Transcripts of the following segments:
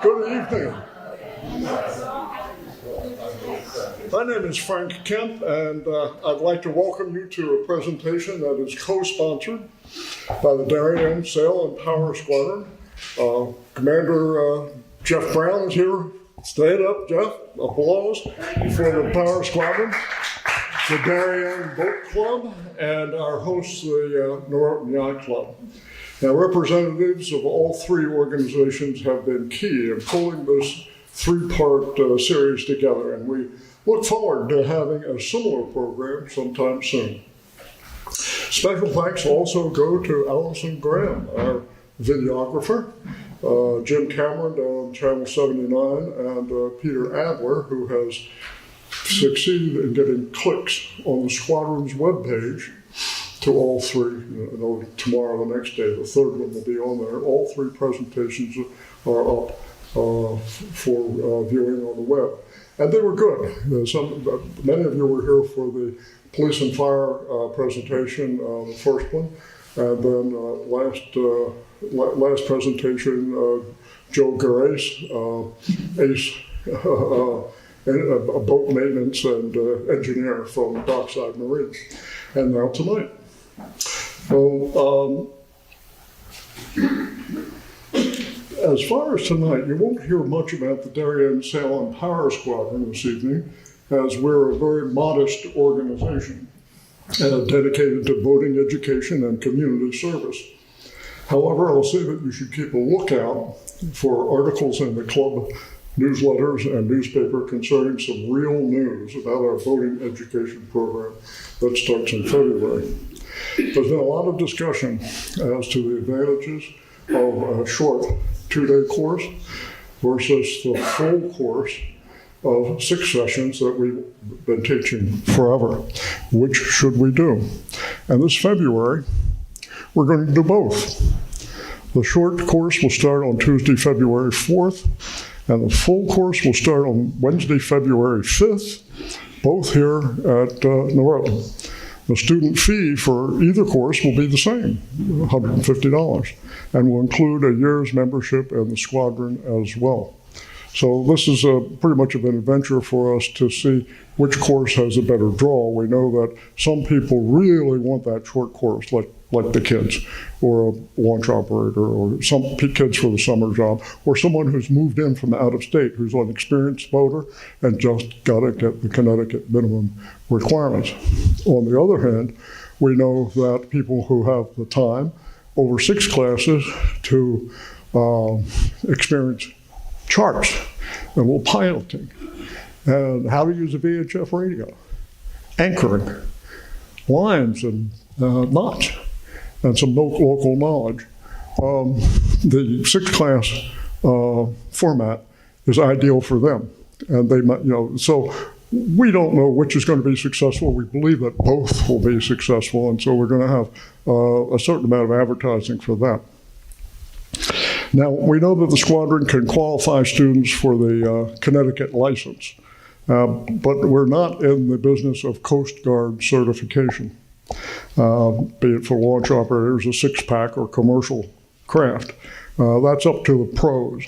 Good evening. My name is Frank Kemp, and I'd like to welcome you to a presentation that is co-sponsored by the Darien Sail and Power Squadron. Commander Jeff Brown is here. Stand up, Jeff. Applause for the Power Squadron, the Darien Boat Club, and our hosts, the Norton Yacht Club. Now, representatives of all three organizations have been key in pulling this three-part series together, and we look forward to having a similar program sometime soon. Special thanks also go to Allison Graham, our videographer, Jim Cameron down on Channel 79, and Peter Adler, who has succeeded in getting clicks on the Squadron's webpage to all three. Tomorrow, the next day, the third one will be on there. All three presentations are up for viewing on the web. And they were good. Many of you were here for the police and fire presentation, the first one. And then last presentation, Joe Gerace, ace a boat maintenance and engineer from Dockside Marine. And now tonight. So, as far as tonight, you won't hear much about the Darien Sail and Power Squadron this evening, as we're a very modest organization dedicated to boating education and community service. However, I'll say that you should keep a lookout for articles in the club newsletters and newspaper concerning some real news about our boating education program that starts in February. There's been a lot of discussion as to the advantages of a short 2-day course versus the full course of 6 sessions that we've been teaching forever. Which should we do? And this February, we're going to do both. The short course will start on Tuesday, February 4th, and the full course will start on Wednesday, February 5th, both here at Norton. The student fee for either course will be the same, $150, and will include a year's membership in the squadron as well. So this is pretty much of an adventure for us to see which course has a better draw. We know that some people really want that short course, like the kids, or a launch operator, or some kids for the summer job, or someone who's moved in from out of state, who's an experienced boater and just got to get the Connecticut minimum requirements. On the other hand, we know that people who have the time over 6 classes to experience charts and a little piloting, and how to use a VHF radio, anchoring, lines and knots, and some local knowledge. The 6-class format is ideal for them, and they might, so we don't know which is going to be successful. We believe that both will be successful, and so we're going to have a certain amount of advertising for that. Now, we know that the squadron can qualify students for the Connecticut license, but we're not in the business of Coast Guard certification, be it for launch operators, a 6-pack, or commercial craft. That's up to the pros.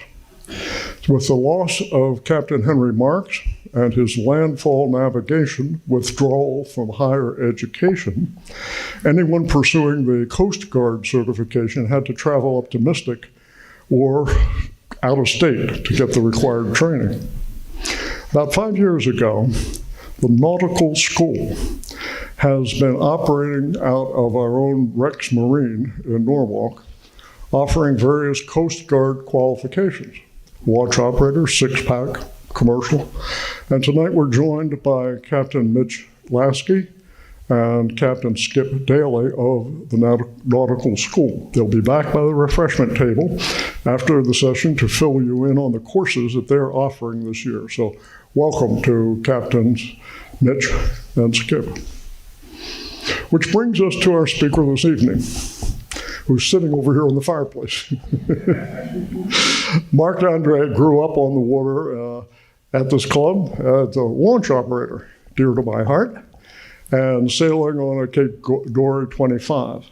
With the loss of Captain Henry Marks and his landfall navigation withdrawal from higher education, anyone pursuing the Coast Guard certification had to travel up to Mystic or out of state to get the required training. About 5 years ago, the Nautical School has been operating out of our own Rex Marine in Norwalk, offering various Coast Guard qualifications, launch operator, 6-pack, commercial. And tonight we're joined by Captain Mitch Lasky and Captain Skip Daly of the Nautical School. They'll be back by the refreshment table after the session to fill you in on the courses that they're offering this year. So welcome to Captains Mitch and Skip. Which brings us to our speaker this evening, who's sitting over here on the fireplace. Mark Andre grew up on the water at this club as a launch operator, dear to my heart, and sailing on a Cape Dory 25.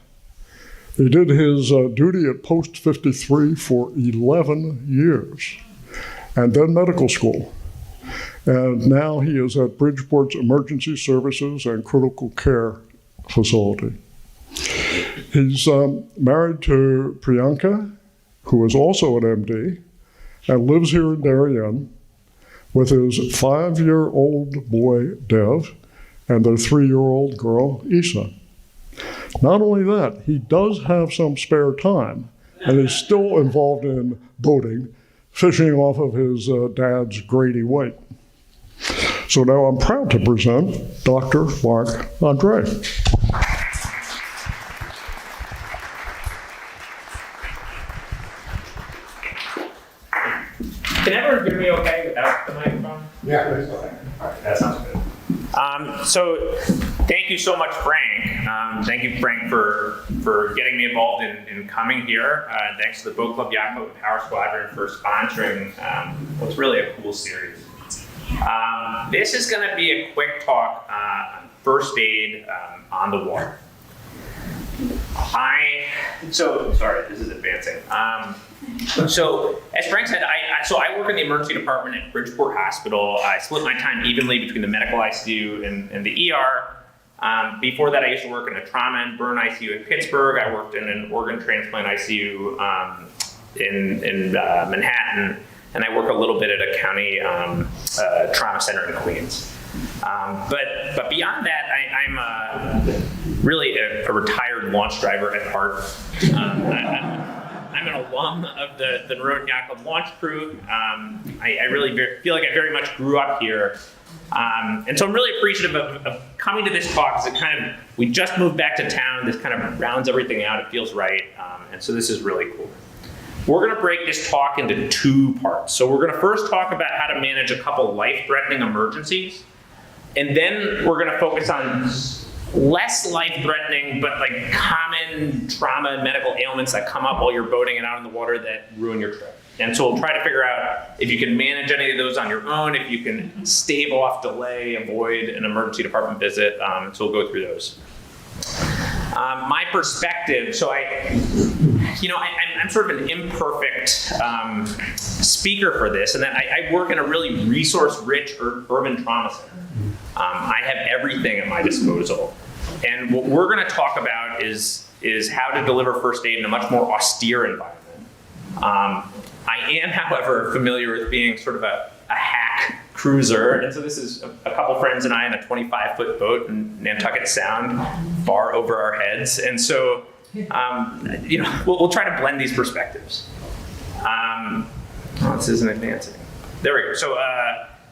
He did his duty at Post 53 for 11 years. and then medical school. And now he is at Bridgeport's Emergency Services and Critical Care Facility. He's married to Priyanka, who is also an MD, and lives here in Darien with his 5-year-old boy, Dev, and their 3-year-old girl, Isa. Not only that, he does have some spare time, and is still involved in boating, fishing off of his dad's Grady White. So now I'm proud to present Dr. Mark Andre. Can everyone hear me okay without the microphone? Yeah. Okay. All right, that sounds good. So thank you so much, Frank. Thank you, Frank, for getting me involved in coming here. Thanks to the Boat Club Yacht Club and Power Squadron for sponsoring what's really a cool series. This is going to be a quick talk on first aid on the water. Sorry, this is advancing. So as Frank said, I work in the emergency department at Bridgeport Hospital. I split my time evenly between the medical ICU and the ER. Before that, I used to work in a trauma and burn ICU in Pittsburgh. I worked in an organ transplant ICU in Manhattan, and I work a little bit at a county trauma center in Queens. But beyond that, I'm really a retired launch driver at heart. I'm an alum of the Northern Yacht Club launch crew. I really feel like I very much grew up here. And so I'm really appreciative of coming to this talk, because we just moved back to town. This kind of rounds everything out. It feels right. And so this is really cool. We're going to break this talk into 2 parts. So we're going to first talk about how to manage a couple life-threatening emergencies. And then we're going to focus on less life-threatening, but like common trauma and medical ailments that come up while you're boating and out in the water that ruin your trip. And so we'll try to figure out if you can manage any of those on your own, if you can stave off, delay, avoid an emergency department visit. So we'll go through those. My perspective, so I'm sort of an imperfect speaker for this, and that I work in a really resource-rich urban trauma center. I have everything at my disposal. And what we're going to talk about is how to deliver first aid in a much more austere environment. I am, however, familiar with being sort of a hack cruiser, and so this is a couple friends and I in a 25-foot boat in Nantucket Sound, far over our heads, and so we'll try to blend these perspectives. This isn't advancing. There we go.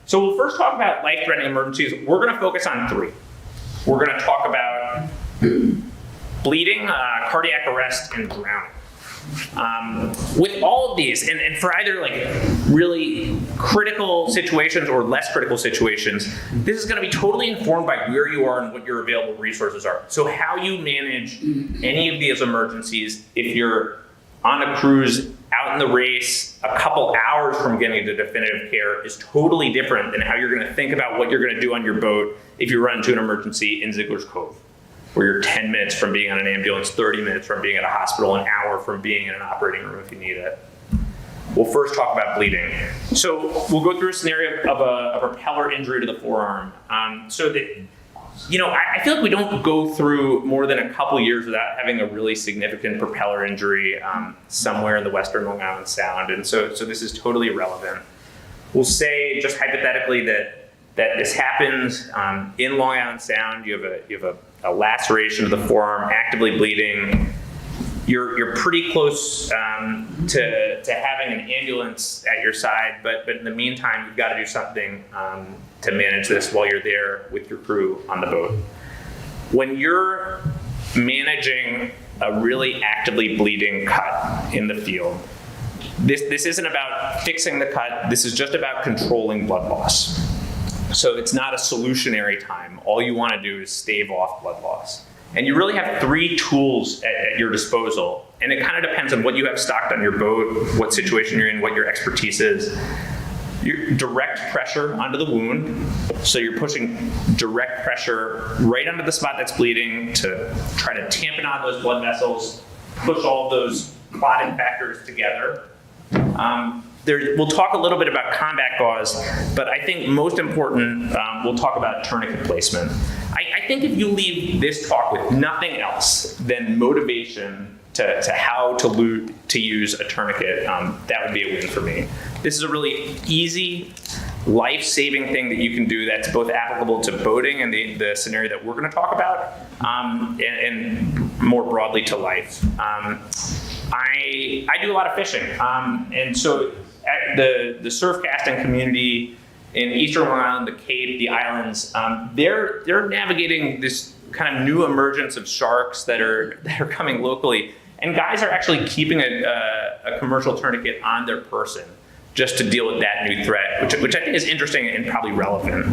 So we'll first talk about life-threatening emergencies. We're going to focus on 3. We're going to talk about bleeding, cardiac arrest, and drowning. With all of these, and for either like really critical situations or less critical situations, this is going to be totally informed by where you are and what your available resources are. So how you manage any of these emergencies, if you're on a cruise out in the race a couple hours from getting to definitive care, is totally different than how you're going to think about what you're going to do on your boat if you run into an emergency in Ziegler's Cove, where you're 10 minutes from being on an ambulance, 30 minutes from being at a hospital, an hour from being in an operating room if you need it. We'll first talk about bleeding. So we'll go through a scenario of a propeller injury to the forearm. I feel like we don't go through more than a couple years without having a really significant propeller injury somewhere in the western Long Island Sound, and so this is totally relevant. We'll say, just hypothetically, that this happens in Long Island Sound. You have a laceration of the forearm, actively bleeding. You're pretty close to having an ambulance at your side, but in the meantime, you've got to do something to manage this while you're there with your crew on the boat. When you're managing a really actively bleeding cut in the field, this isn't about fixing the cut. This is just about controlling blood loss. So it's not a solutionary time. All you want to do is stave off blood loss. And you really have 3 tools at your disposal. And it kind of depends on what you have stocked on your boat, what situation you're in, what your expertise is. Your direct pressure onto the wound. So you're pushing direct pressure right onto the spot that's bleeding to try to tampen on those blood vessels, push all those clotting factors together. We'll talk a little bit about combat gauze, but I think most important, we'll talk about tourniquet placement. I think if you leave this talk with nothing else than motivation to how to use a tourniquet, that would be a win for me. This is a really easy, life-saving thing that you can do that's both applicable to boating and the scenario that we're going to talk about, and more broadly to life. I do a lot of fishing, and so at the surf casting community in Eastern Long Island, the Cape, the islands, they're navigating this kind of new emergence of sharks that are coming locally, and guys are actually keeping a commercial tourniquet on their person just to deal with that new threat, which I think is interesting and probably relevant.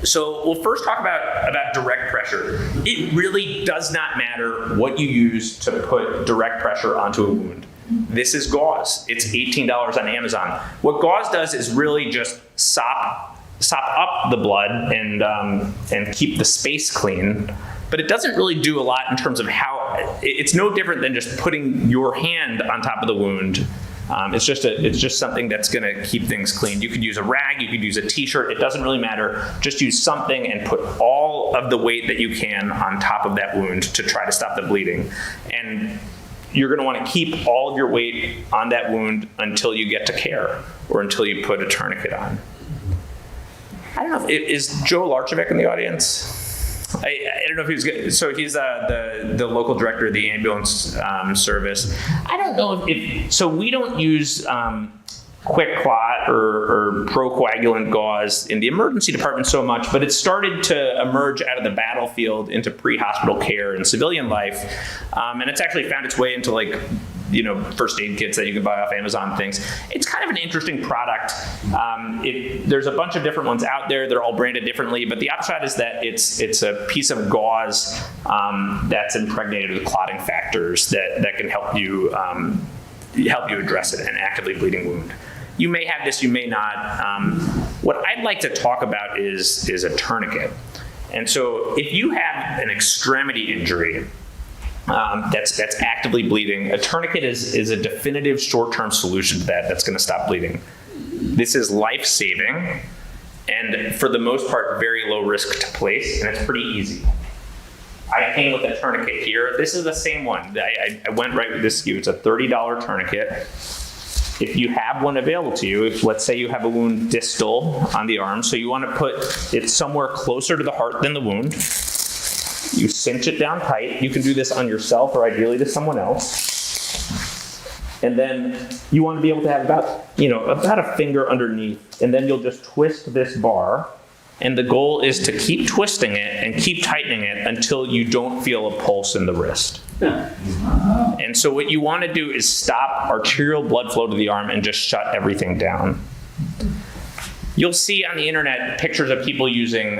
So we'll first talk about direct pressure. It really does not matter what you use to put direct pressure onto a wound. This is gauze. It's $18 on Amazon. What gauze does is really just sop up the blood and keep the space clean. But it doesn't really do a lot in terms of how. It's no different than just putting your hand on top of the wound. It's just something that's going to keep things clean. You could use a rag, you could use a t-shirt, it doesn't really matter. Just use something and put all of the weight that you can on top of that wound to try to stop the bleeding. And you're going to want to keep all of your weight on that wound until you get to care or until you put a tourniquet on. I don't know, is Joe Larchevik in the audience? I don't know if he's good. So he's the local director of the ambulance service. I don't know if so we don't use quick clot or procoagulant gauze in the emergency department so much, but it started to emerge out of the battlefield into pre-hospital care and civilian life, and it's actually found its way into first aid kits that you can buy off Amazon things. It's kind of an interesting product. There's a bunch of different ones out there. They're all branded differently, but the upside is that it's a piece of gauze that's impregnated with clotting factors that can help you address an actively bleeding wound. You may have this, you may not. What I'd like to talk about is a tourniquet. And so if you have an extremity injury, that's actively bleeding, a tourniquet is a definitive short-term solution to that's going to stop bleeding. This is life-saving, and for the most part, very low risk to place, and it's pretty easy. I came with a tourniquet here. This is the same one. I went right with this SKU. It's a $30 tourniquet. If you have one available to you, let's say you have a wound distal on the arm, so you want to put it somewhere closer to the heart than the wound. You cinch it down tight. You can do this on yourself or ideally to someone else. And then you want to be able to have about a finger underneath, and then you'll just twist this bar. And the goal is to keep twisting it and keep tightening it until you don't feel a pulse in the wrist. And so what you want to do is stop arterial blood flow to the arm and just shut everything down. You'll see on the internet pictures of people using,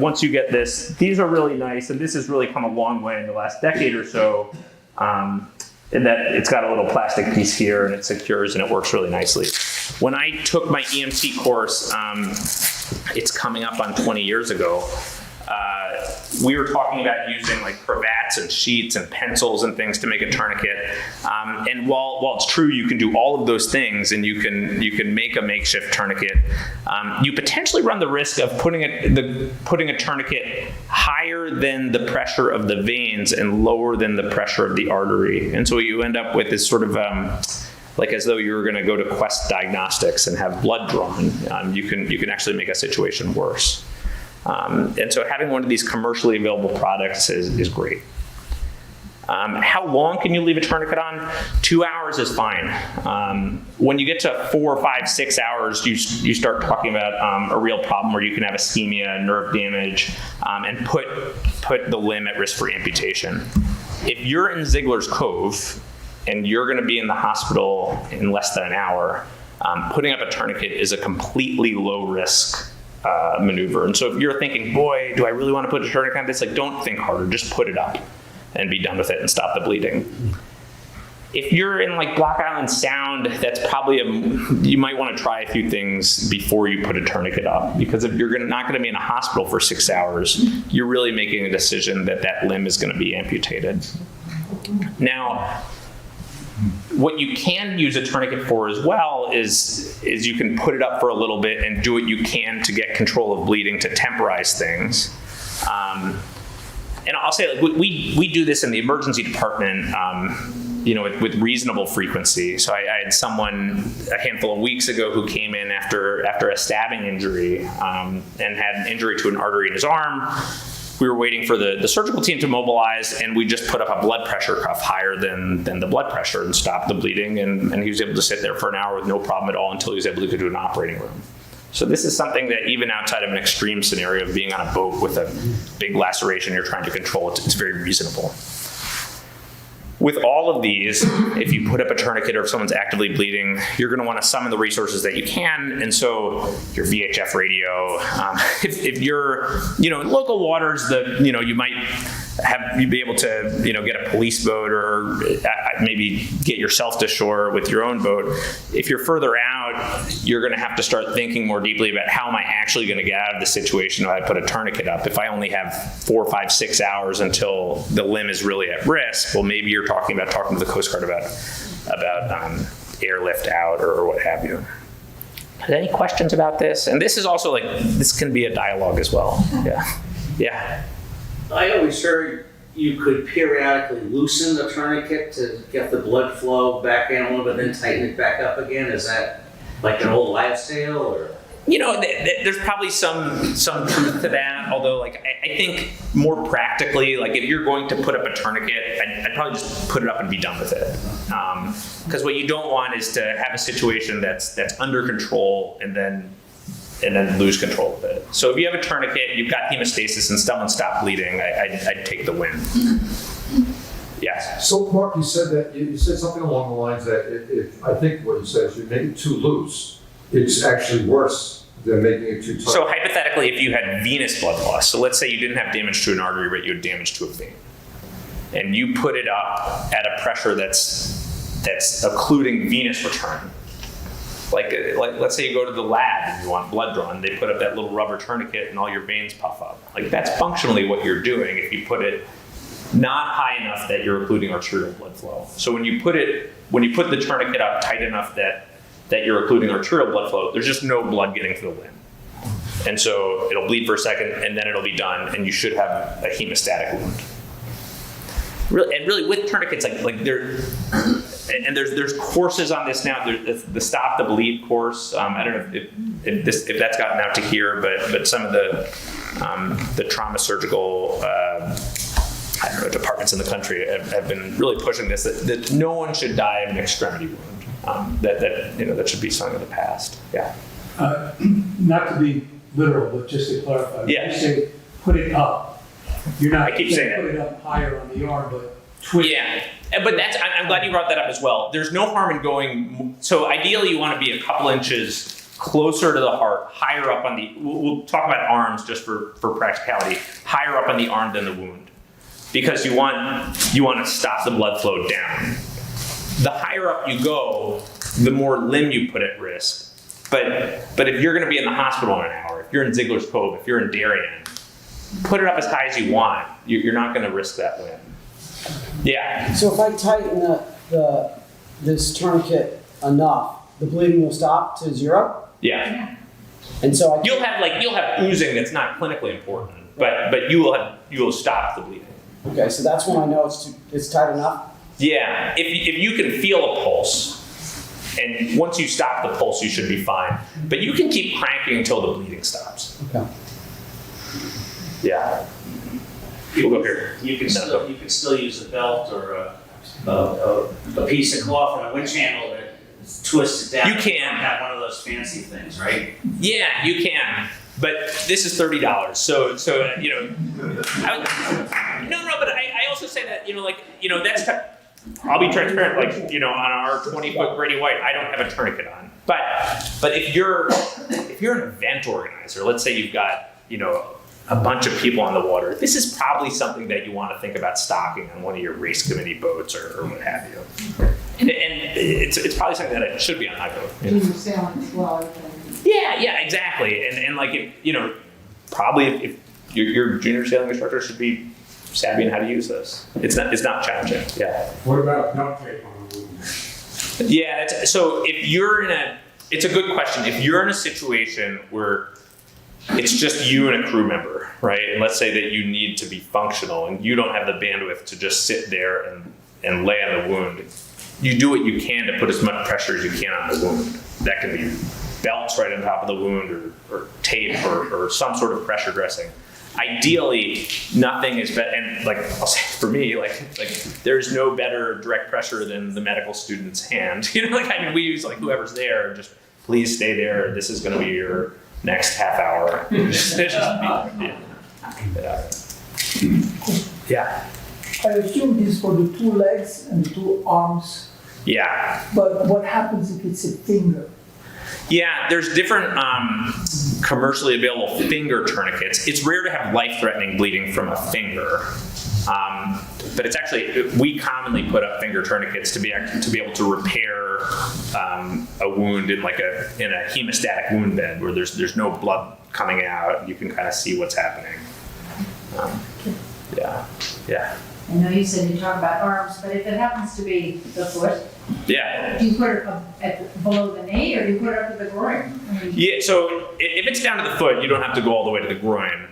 once you get this, these are really nice, and this has really come a long way in the last decade or so, in that it's got a little plastic piece here and it secures and it works really nicely. When I took my EMT course, it's coming up on 20 years ago, we were talking about using like cravats and sheets and pencils and things to make a tourniquet. And while it's true you can do all of those things and you can make a makeshift tourniquet, you potentially run the risk of putting a tourniquet higher than the pressure of the veins and lower than the pressure of the artery. And so what you end up with is sort of like as though you were going to go to Quest Diagnostics and have blood drawn. You can actually make a situation worse. And so having one of these commercially available products is great. How long can you leave a tourniquet on? 2 hours is fine. When you get to 4, 5, 6 hours, you start talking about a real problem where you can have ischemia, nerve damage, and put the limb at risk for amputation. If you're in Ziegler's Cove and you're going to be in the hospital in less than an hour, putting up a tourniquet is a completely low risk maneuver. And so if you're thinking, boy, do I really want to put a tourniquet on this? Like, don't think harder, just put it up and be done with it and stop the bleeding. If you're in like Block Island Sound, that's probably you might want to try a few things before you put a tourniquet up, because if you're not going to be in a hospital for 6 hours, you're really making a decision that limb is going to be amputated. Now, What you can use a tourniquet for as well is you can put it up for a little bit and do what you can to get control of bleeding to temporize things. And I'll say, like, we do this in the emergency department, with reasonable frequency. So I had someone a handful of weeks ago who came in after a stabbing injury and had an injury to an artery in his arm. We were waiting for the surgical team to mobilize, and we just put up a blood pressure cuff higher than the blood pressure and stopped the bleeding. And he was able to sit there for an hour with no problem at all until he was able to go to an operating room. So this is something that even outside of an extreme scenario of being on a boat with a big laceration you're trying to control, it's very reasonable. With all of these, if you put up a tourniquet or if someone's actively bleeding, you're going to want to summon the resources that you can. And so your VHF radio, if you're, in local waters, you might you'd be able to, get a police boat or maybe get yourself to shore with your own boat. If you're further out, you're going to have to start thinking more deeply about how am I actually going to get out of the situation if I put a tourniquet up. If I only have 4, 5, 6 hours until the limb is really at risk, well, maybe you're talking to the Coast Guard about airlift out or what have you. Any questions about this? And this is also this can be a dialogue as well. Yeah. I always heard you could periodically loosen the tourniquet to get the blood flow back in a little bit, then tighten it back up again. Is that like an old wives' tale, or? There's probably some truth to that. Although, I think more practically, if you're going to put up a tourniquet, I'd probably just put it up and be done with it. Because what you don't want is to have a situation that's under control and then lose control of it. So if you have a tourniquet, you've got hemostasis, and someone stopped bleeding, I'd take the win. Yes. So, Mark, you said something along the lines that if I think what you said is you make it too loose, it's actually worse than making it too tight. So hypothetically, if you had venous blood loss, so let's say you didn't have damage to an artery, but you had damage to a vein, and you put it up at a pressure that's occluding venous return. Like let's say you go to the lab and you want blood drawn, they put up that little rubber tourniquet and all your veins puff up. That's functionally what you're doing if you put it not high enough that you're occluding arterial blood flow. So when you put the tourniquet up tight enough that you're occluding arterial blood flow, there's just no blood getting to the limb. And so it'll bleed for a second and then it'll be done, and you should have a hemostatic wound. Really with tourniquets, there's courses on this now. There's the Stop the Bleed course. I don't know if that's gotten out to here, but some of the trauma surgical departments in the country have been really pushing this, that no one should die of an extremity wound. That should be something of the past. Yeah. Not to be literal, but just to clarify. Yeah. You say put it up. You're not I keep saying put it up higher on the arm, but twist. Yeah, but I'm glad you brought that up as well. There's no harm in going. So ideally, you want to be a couple inches closer to the heart, higher up on the. We'll talk about arms just for practicality. Higher up on the arm than the wound, because you want to stop the blood flow down. The higher up you go, the more limb you put at risk. But if you're going to be in the hospital in an hour, if you're in Ziegler's Cove, if you're in Darien, put it up as high as you want. You're not going to risk that limb. Yeah. So if I tighten this tourniquet enough, the bleeding will stop to 0? Yeah. And so you'll have oozing that's not clinically important, but you will stop the bleeding. Okay, so that's when I know it's tight enough. Yeah, if you can feel a pulse, and once you stop the pulse, you should be fine. But you can keep cranking until the bleeding stops. Okay. Yeah. We'll go here. You can still use a belt or a piece of cloth on a winch handle to twist it down. You can have one of those fancy things, right? Yeah, you can. But this is $30. So but I also say that that's. I'll be transparent. On our 20-foot Grady White, I don't have a tourniquet on. But if you're an event organizer, let's say you've got a bunch of people on the water, this is probably something that you want to think about stocking on one of your race committee boats or what have you. And it's probably something that should be on my boat. Junior sailing as well. Yeah, exactly. And probably if your junior sailing instructor should be savvy in how to use this. It's not challenging. Yeah. What about duct tape on the wound? Yeah, so if you're it's a good question. If you're in a situation where it's just you and a crew member, right? And let's say that you need to be functional and you don't have the bandwidth to just sit there and lay on the wound, you do what you can to put as much pressure as you can on the wound. That can be belts right on top of the wound or tape or some sort of pressure dressing. Ideally, nothing is better, and like I'll say for me, like there's no better direct pressure than the medical student's hand. You know, like I mean, we use like whoever's there, just please stay there. This is going to be your next half hour. Yeah. I assume this is for the 2 legs and the 2 arms, Yeah. but what happens if it's a finger? Yeah, there's different commercially available finger tourniquets. It's rare to have life-threatening bleeding from a finger, but it's actually, we commonly put up finger tourniquets to be able to repair a wound in in a hemostatic wound bed where there's no blood coming out. You can kind of see what's happening. Yeah. I know you said you talk about arms, but if it happens to be the foot, Yeah. do you put it below the knee or do you put it up to the groin? I mean, Yeah, so if it's down to the foot, you don't have to go all the way to the groin.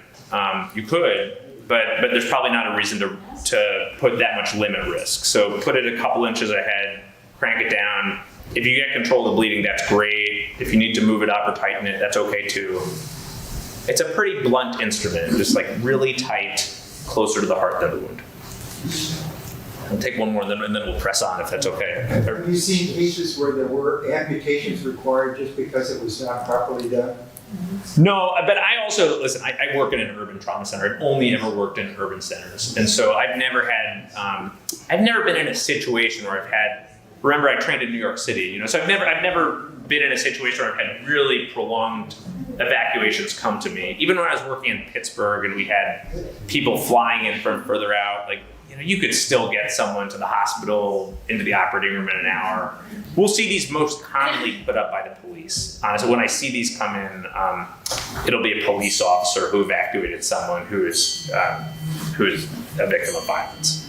You could, but there's probably not a reason to put that much limit risk. So put it a couple inches ahead, crank it down. If you get control of the bleeding, that's great. If you need to move it up or tighten it, that's okay too. It's a pretty blunt instrument, just like really tight, closer to the heart than the wound. I'll take one more and then we'll press on if that's okay. Have you seen cases where there were amputations required just because it was not properly done? No, but I also, listen, I work in an urban trauma center. I've only ever worked in urban centers. And so I've never been in a situation where I've had, remember I trained in New York City, you know, so I've never been in a situation where I've had really prolonged evacuations come to me. Even when I was working in Pittsburgh and we had people flying in from further out, like, you know, you could still get someone to the hospital, into the operating room in an hour. We'll see these most commonly put up by the police. So when I see these come in, it'll be a police officer who evacuated someone who is a victim of violence.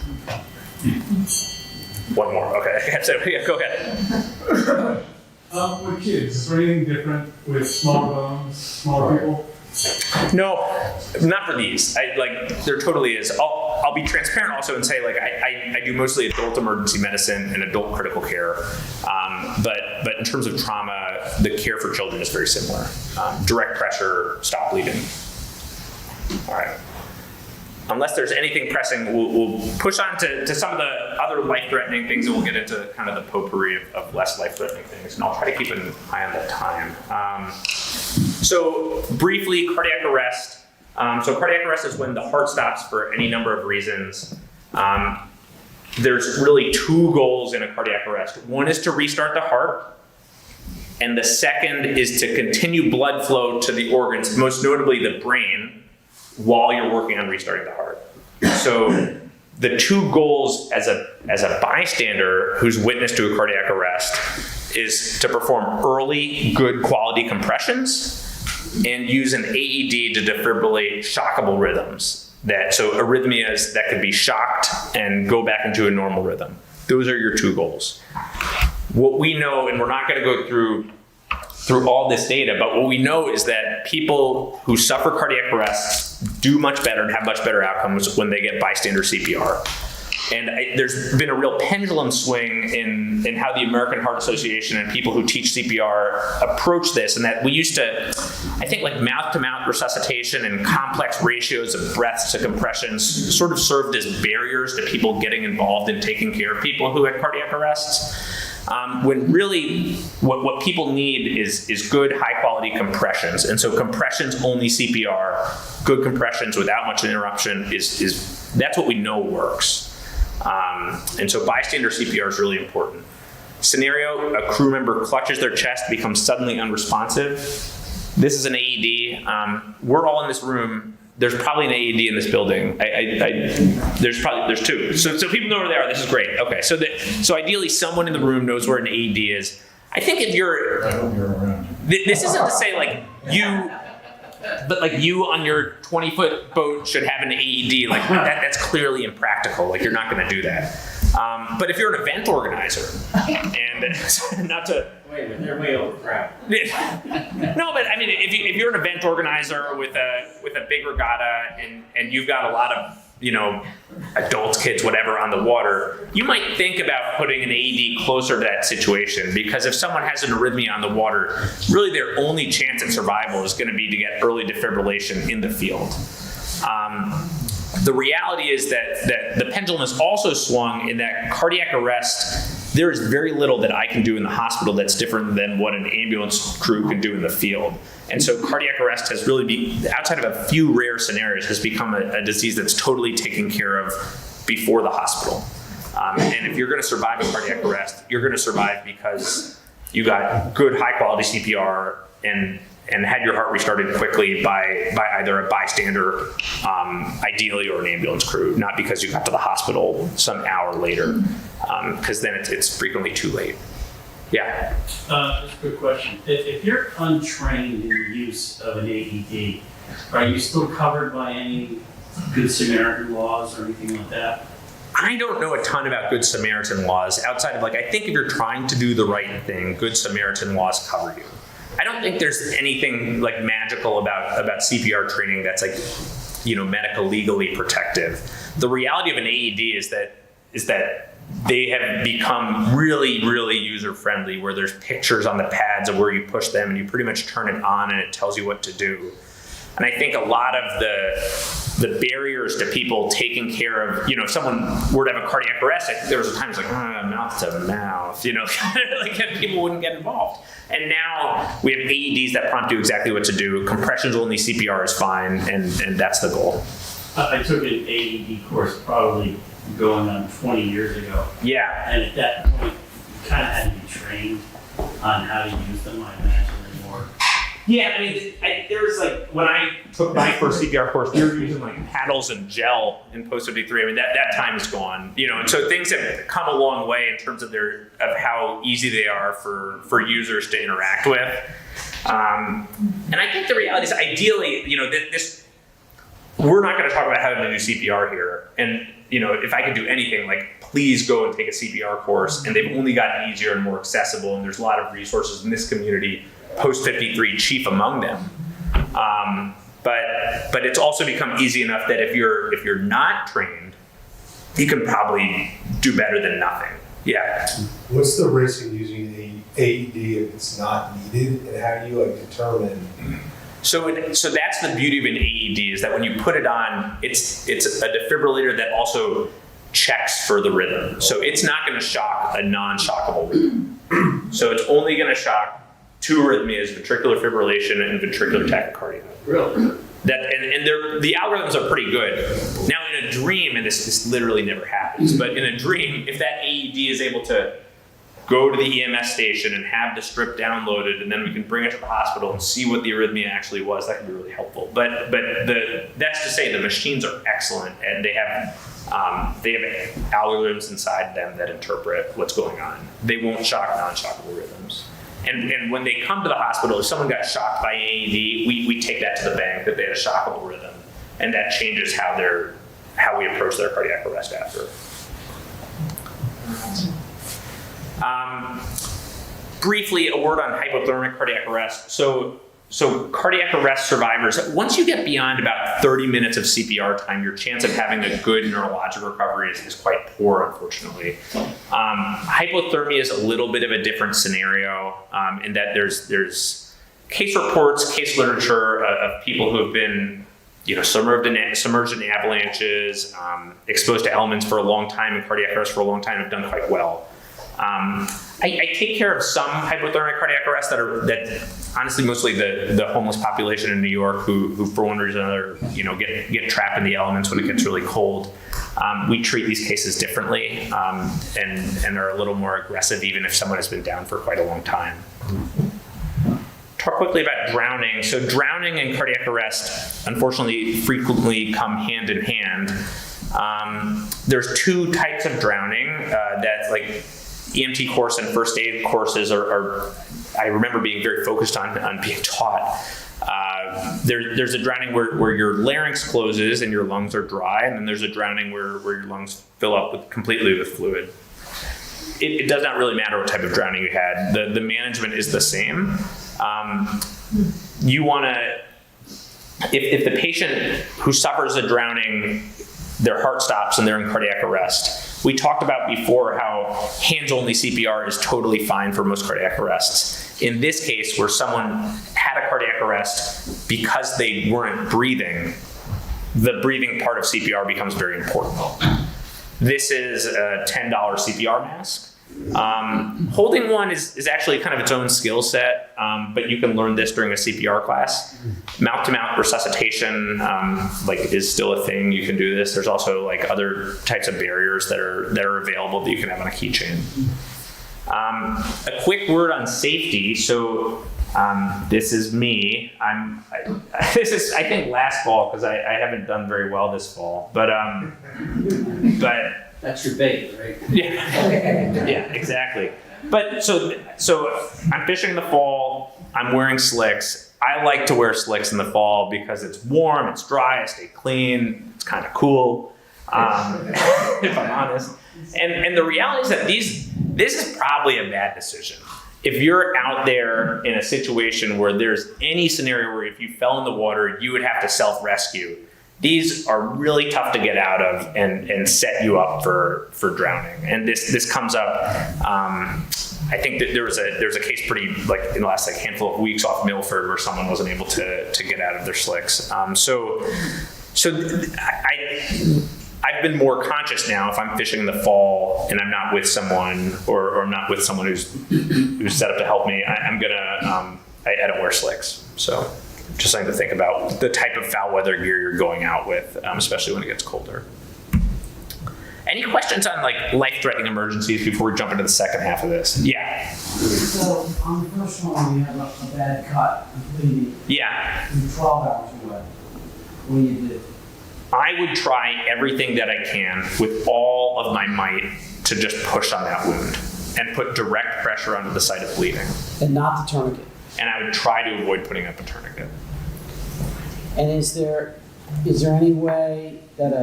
One more, okay. So, yeah, go ahead. With kids, is there anything different with small bones, small people? No, not for these. There totally is. I'll be transparent also and say I do mostly adult emergency medicine and adult critical care, but in terms of trauma, the care for children is very similar. Direct pressure, stop bleeding. All right. Unless there's anything pressing, we'll push on to some of the other life-threatening things, and we'll get into kind of the potpourri of less life-threatening things. And I'll try to keep an eye on the time. So briefly, cardiac arrest. So cardiac arrest is when the heart stops for any number of reasons. There's really 2 goals in a cardiac arrest. One is to restart the heart, and the second is to continue blood flow to the organs, most notably the brain, while you're working on restarting the heart. So the 2 goals as a bystander who's witness to a cardiac arrest is to perform early, good quality compressions and use an AED to defibrillate shockable rhythms. So arrhythmias that could be shocked and go back into a normal rhythm. Those are your 2 goals. What we know, and we're not going to go through all this data, but what we know is that people who suffer cardiac arrests do much better and have much better outcomes when they get bystander CPR. And there's been a real pendulum swing in how the American Heart Association and people who teach CPR approach this, and that we used to, I think like mouth-to-mouth resuscitation and complex ratios of breaths to compressions sort of served as barriers to people getting involved in taking care of people who had cardiac arrests. When really what people need is good high quality compressions. And so compressions only CPR, good compressions without much interruption that's what we know works. And so bystander CPR is really important. Scenario, a crew member clutches their chest, becomes suddenly unresponsive. This is an AED. We're all in this room. There's probably an AED in this building. There's 2. So people know where they are. This is great. Okay, so ideally someone in the room knows where an AED is. I think if you're, this isn't to say like you, but like you on your 20-foot boat should have an AED. Like that's clearly impractical. Like you're not going to do that. But if you're an event organizer, and not to Wait a minute, they're way overcrowded. no, but I mean, if you're an event organizer with a big regatta and you've got a lot of adults, kids, whatever on the water, you might think about putting an AED closer to that situation, because if someone has an arrhythmia on the water, really their only chance at survival is going to be to get early defibrillation in the field. The reality is that the pendulum is also swung in that cardiac arrest, there is very little that I can do in the hospital that's different than what an ambulance crew can do in the field. And so cardiac arrest has really outside of a few rare scenarios, has become a disease that's totally taken care of before the hospital. And if you're going to survive a cardiac arrest, you're going to survive because you got good high quality CPR and had your heart restarted quickly by either a bystander, ideally, or an ambulance crew, not because you got to the hospital some hour later, because then it's frequently too late. Yeah. Just a quick question. If you're untrained in the use of an AED, are you still covered by any Good Samaritan laws or anything like that? I don't know a ton about Good Samaritan laws outside of I think if you're trying to do the right thing, Good Samaritan laws cover you. I don't think there's anything magical about CPR training that's medical legally protective. The reality of an AED is that they have become really, really user friendly, where there's pictures on the pads of where you push them and you pretty much turn it on and it tells you what to do. And I think a lot of the barriers to people taking care of, if someone were to have a cardiac arrest, there was a time it's mouth to mouth, people wouldn't get involved. And now we have AEDs that prompt you exactly what to do. Compressions only CPR is fine, and that's the goal. I took an AED course probably going on 20 years ago. Yeah. And at that point, you kind of had to be trained on how to use them, I imagine, more. Yeah, I mean, there was when I took my first CPR course, we were using paddles and gel in post-53. I mean, that time is gone, and so things have come a long way in terms of how easy they are for users to interact with. And I think the reality is, ideally, we're not going to talk about how to do CPR here. And, if I could do anything, please go and take a CPR course. And they've only gotten easier and more accessible. And there's a lot of resources in this community, post-53 chief among them. But it's also become easy enough that if you're not trained, you can probably do better than nothing. Yeah. What's the risk of using an AED if it's not needed, and how do you determine? So that's the beauty of an AED, is that when you put it on, it's a defibrillator that also checks for the rhythm. So it's not going to shock a non-shockable rhythm. So it's only going to shock two arrhythmias: ventricular fibrillation and ventricular tachycardia. Really? The algorithms are pretty good. Now, in a dream, and this literally never happens, but in a dream, if that AED is able to go to the EMS station and have the strip downloaded, and then we can bring it to the hospital and see what the arrhythmia actually was, that can be really helpful. But that's to say the machines are excellent, and they have algorithms inside them that interpret what's going on. They won't shock non-shockable rhythms. And when they come to the hospital, if someone got shocked by AED, we take that to the bank that they had a shockable rhythm, and that changes how we approach their cardiac arrest after. Briefly, a word on hypothermic cardiac arrest. So cardiac arrest survivors, once you get beyond about 30 minutes of CPR time, your chance of having a good neurologic recovery is quite poor, unfortunately. Hypothermia is a little bit of a different scenario in that there's case reports, case literature of people who have been submerged in avalanches, exposed to elements for a long time, and cardiac arrest for a long time, have done quite well. I take care of some hypothermic cardiac arrests that honestly mostly the homeless population in New York who for one reason or another get trapped in the elements when it gets really cold. We treat these cases differently and are a little more aggressive even if someone has been down for quite a long time. Talk quickly about drowning. So drowning and cardiac arrest unfortunately frequently come hand in hand. There's two types of drowning that EMT course and first aid courses are I remember being very focused on being taught. There's a drowning where your larynx closes and your lungs are dry, and then there's a drowning where your lungs fill up completely with fluid. It does not really matter what type of drowning you had. The management is the same. You want to, if the patient who suffers a drowning, their heart stops and they're in cardiac arrest. We talked about before how hands-only CPR is totally fine for most cardiac arrests. In this case, where someone had a cardiac arrest because they weren't breathing, the breathing part of CPR becomes very important. This is a $10 CPR mask. Holding one is actually kind of its own skill set, but you can learn this during a CPR class. Mouth-to-mouth resuscitation is still a thing. You can do this. There's also like other types of barriers that are available that you can have on a keychain. A quick word on safety. So this is me. This is I think last fall because I haven't done very well this fall, but. That's your bait, right? Yeah, exactly. But so I'm fishing in the fall. I'm wearing slicks. I like to wear slicks in the fall because it's warm, it's dry, I stay clean. It's kind of cool, if I'm honest. And the reality is that this is probably a bad decision. If you're out there in a situation where there's any scenario where if you fell in the water, you would have to self-rescue. These are really tough to get out of and set you up for drowning. And this comes up. I think that there was a case pretty like in the last handful of weeks off Milford where someone wasn't able to get out of their slicks. I've been more conscious now if I'm fishing in the fall and I'm not with someone or I'm not with someone who's set up to help me. I don't wear slicks. So. Just something to think about the type of foul weather gear you're going out with, especially when it gets colder. Any questions on life-threatening emergencies before we jump into the second half of this? Yeah. So on the first one, you have a bad cut, bleeding. Yeah. You're 12 hours away. What do you do? I would try everything that I can with all of my might to just push on that wound and put direct pressure onto the site of bleeding. And not the tourniquet. And I would try to avoid putting up a tourniquet. And is there any way that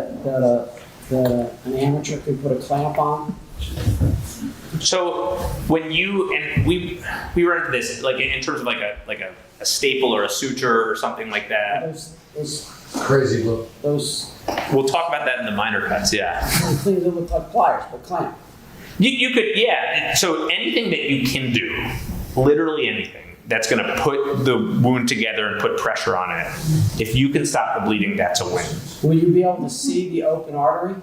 an amateur could put a clamp on? So when we run into this in terms of a staple or a suture or something like that. Those Crazy look. We'll talk about that in the minor cuts. Yeah. Things that look like pliers, but clamp. You could So anything that you can do, literally anything. That's going to put the wound together and put pressure on it. If you can stop the bleeding, that's a win. Will you be able to see the open artery?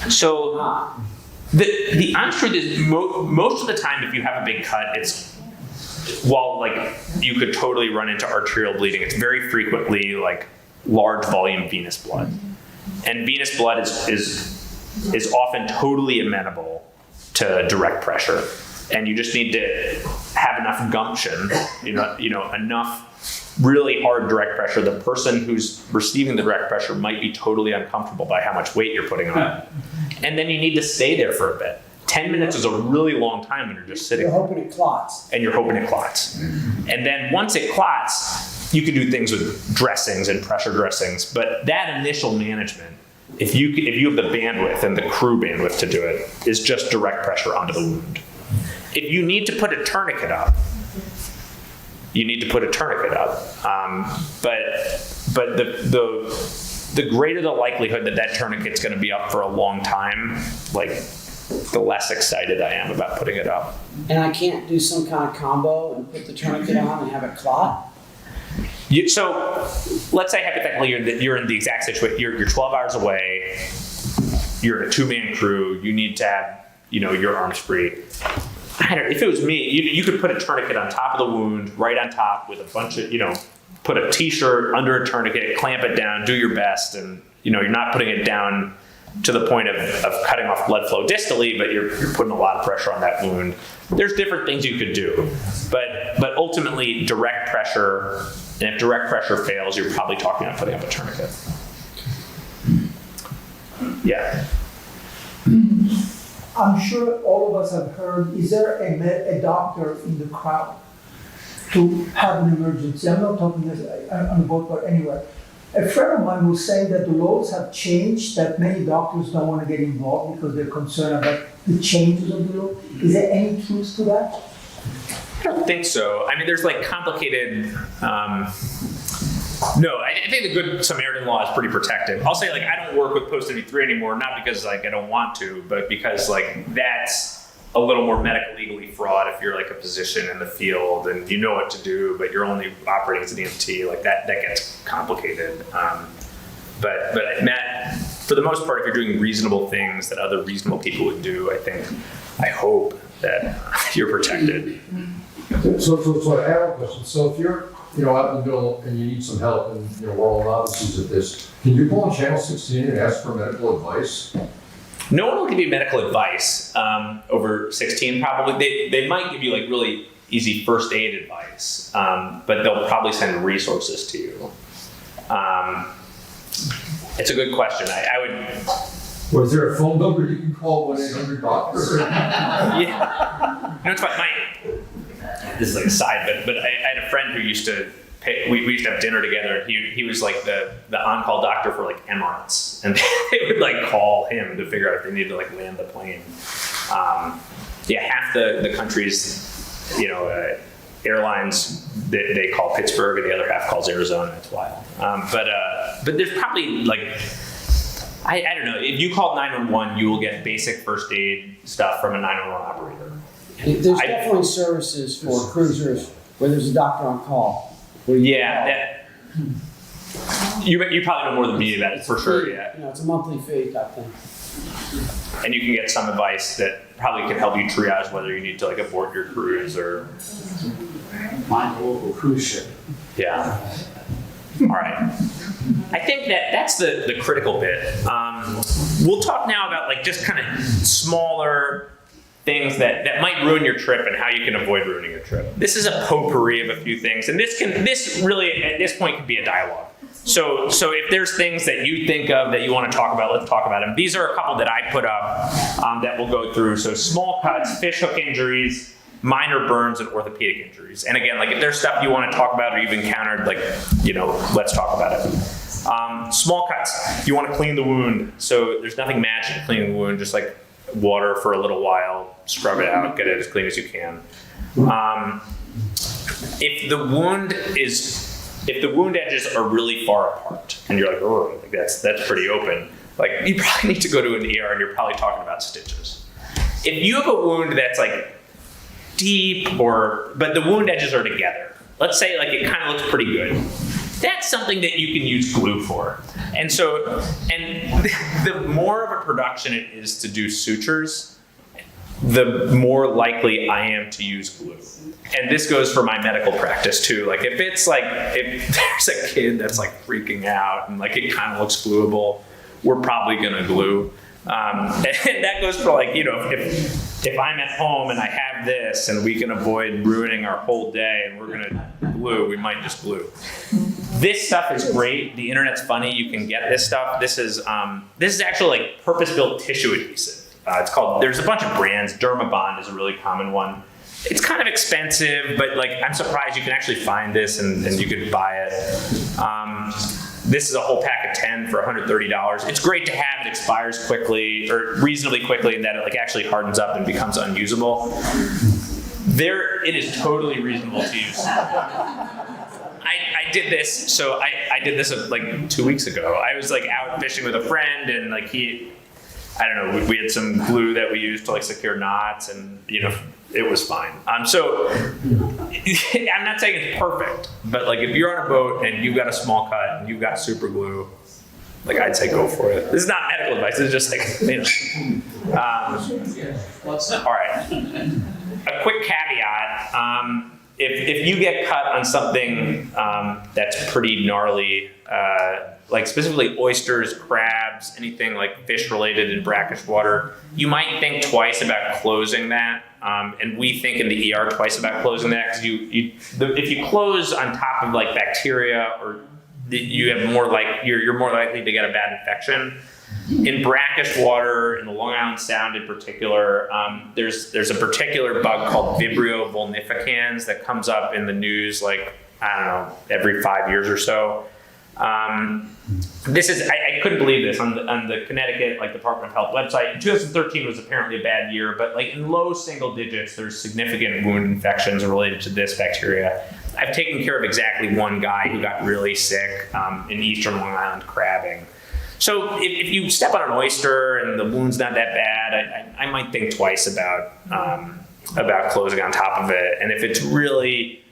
So the honest truth is most of the time if you have a big cut, it's you could totally run into arterial bleeding. It's very frequently large volume venous blood. And venous blood is often totally amenable to direct pressure. And you just need to have enough gumption, enough really hard direct pressure. The person who's receiving the direct pressure might be totally uncomfortable by how much weight you're putting on it. And then you need to stay there for a bit. 10 minutes is a really long time when you're just sitting. You're hoping it clots. And you're hoping it clots. And then once it clots, you can do things with dressings and pressure dressings. But that initial management, if you have the bandwidth and the crew bandwidth to do it, is just direct pressure onto the wound. If you need to put a tourniquet up, you need to put a tourniquet up. But the greater the likelihood that tourniquet's going to be up for a long time, the less excited I am about putting it up. And I can't do some kind of combo and put the tourniquet on and have it clot? So let's say hypothetically you're in the exact situation. You're 12 hours away. You're in a 2-man crew. You need to have your arms free. If it was me, you could put a tourniquet on top of the wound, right on top with a bunch of, put a t-shirt under a tourniquet, clamp it down, do your best. And, you're not putting it down to the point of cutting off blood flow distally, but you're putting a lot of pressure on that wound. There's different things you could do, but ultimately direct pressure, and if direct pressure fails, you're probably talking about putting up a tourniquet. Yeah. I'm sure all of us have heard, is there a doctor in the crowd? to have an emergency. I'm not talking this on a boat, but anywhere. A friend of mine was saying that the laws have changed, that many doctors don't want to get involved because they're concerned about the changes of the law. Is there any truth to that? I don't think so. I mean, there's like complicated. No, I think the Good Samaritan law is pretty protective. I'll say, like, I don't work with Post 73 anymore, not because like I don't want to, but because like that's a little more medical legally fraught if you're like a physician in the field and you know what to do, but you're only operating as an EMT. Like that gets complicated. But Matt, for the most part, if you're doing reasonable things that other reasonable people would do, I hope that you're protected. So I have a question. So if you're, out in the middle and you need some help and, we're all novices at this, can you go on Channel 16 and ask for medical advice? No one will give you medical advice over 16 probably. They might give you like really easy first aid advice, but they'll probably send resources to you. It's a good question. I would... Was there a phone number you can call 1-800-DOCTOR? Yeah. It's funny. This is like a side, but I had a friend who used to we used to have dinner together, and he was like the on-call doctor for like Emirates, and they would like call him to figure out if they needed to like land the plane. Half the country's airlines they call Pittsburgh, and the other half calls Arizona. It's wild. But there's probably like I don't know. If you call 911, you will get basic first aid stuff from a 911 operator. There's definitely services for cruisers where there's a doctor on call. Yeah, you probably know more than me about it for sure. Yeah, it's a monthly fee type thing. And you can get some advice that probably can help you triage whether you need to like abort your cruise or find a local cruise ship. Yeah. All right. I think that's the critical bit. We'll talk now about like just kind of smaller things that might ruin your trip and how you can avoid ruining your trip. This is a potpourri of a few things, and this really at this point can be a dialogue. So if there's things that you think of that you want to talk about, let's talk about them. These are a couple that I put up that we'll go through. So small cuts, fish hook injuries, minor burns, and orthopedic injuries. And again, like if there's stuff you want to talk about or you've encountered, like, let's talk about it. Small cuts, you want to clean the wound. So there's nothing magic cleaning the wound, just like water for a little while, scrub it out, get it as clean as you can. If the wound edges are really far apart and you're like, oh, like that's pretty open, like you probably need to go to an ER and you're probably talking about stitches. If you have a wound that's like deep but the wound edges are together, let's say like it kind of looks pretty good, that's something that you can use glue for. And the more of a production it is to do sutures, the more likely I am to use glue. And this goes for my medical practice too. Like if there's a kid that's like freaking out and like it kind of looks gluable, we're probably gonna glue. And that goes for like, if I'm at home and I have this and we can avoid ruining our whole day and we're gonna glue, we might just glue. This stuff is great. The internet's funny. You can get this stuff. This is actually like purpose-built tissue adhesive. There's a bunch of brands. Dermabond is a really common one. It's kind of expensive, but like I'm surprised you can actually find this and you could buy it. This is a whole pack of 10 for $130. It's great to have. It expires quickly or reasonably quickly, and that it like actually hardens up and becomes unusable. It is totally reasonable to use. I did this. So I did this like 2 weeks ago. I was like out fishing with a friend, and like we had some glue that we used to like secure knots, and it was fine. So I'm not saying it's perfect, but like if you're on a boat and you've got a small cut and you've got super glue, like I'd say go for it. This is not medical advice. This is just like all right. A quick caveat. If you get cut on something that's pretty gnarly, like specifically oysters, crabs, anything like fish related in brackish water, you might think twice about closing that. And we think in the ER twice about closing that because if you close on top of like bacteria or you have you're more likely to get a bad infection. In brackish water, in the Long Island Sound in particular, there's a particular bug called Vibrio vulnificans that comes up in the news like, I don't know, every 5 years or so. This is, I couldn't believe this on the Connecticut Department of Health website. 2013 was apparently a bad year, but in low single digits, there's significant wound infections related to this bacteria. I've taken care of exactly one guy who got really sick in eastern Long Island crabbing. So if you step on an oyster and the wound's not that bad, I might think twice about closing on top of it. And if it's really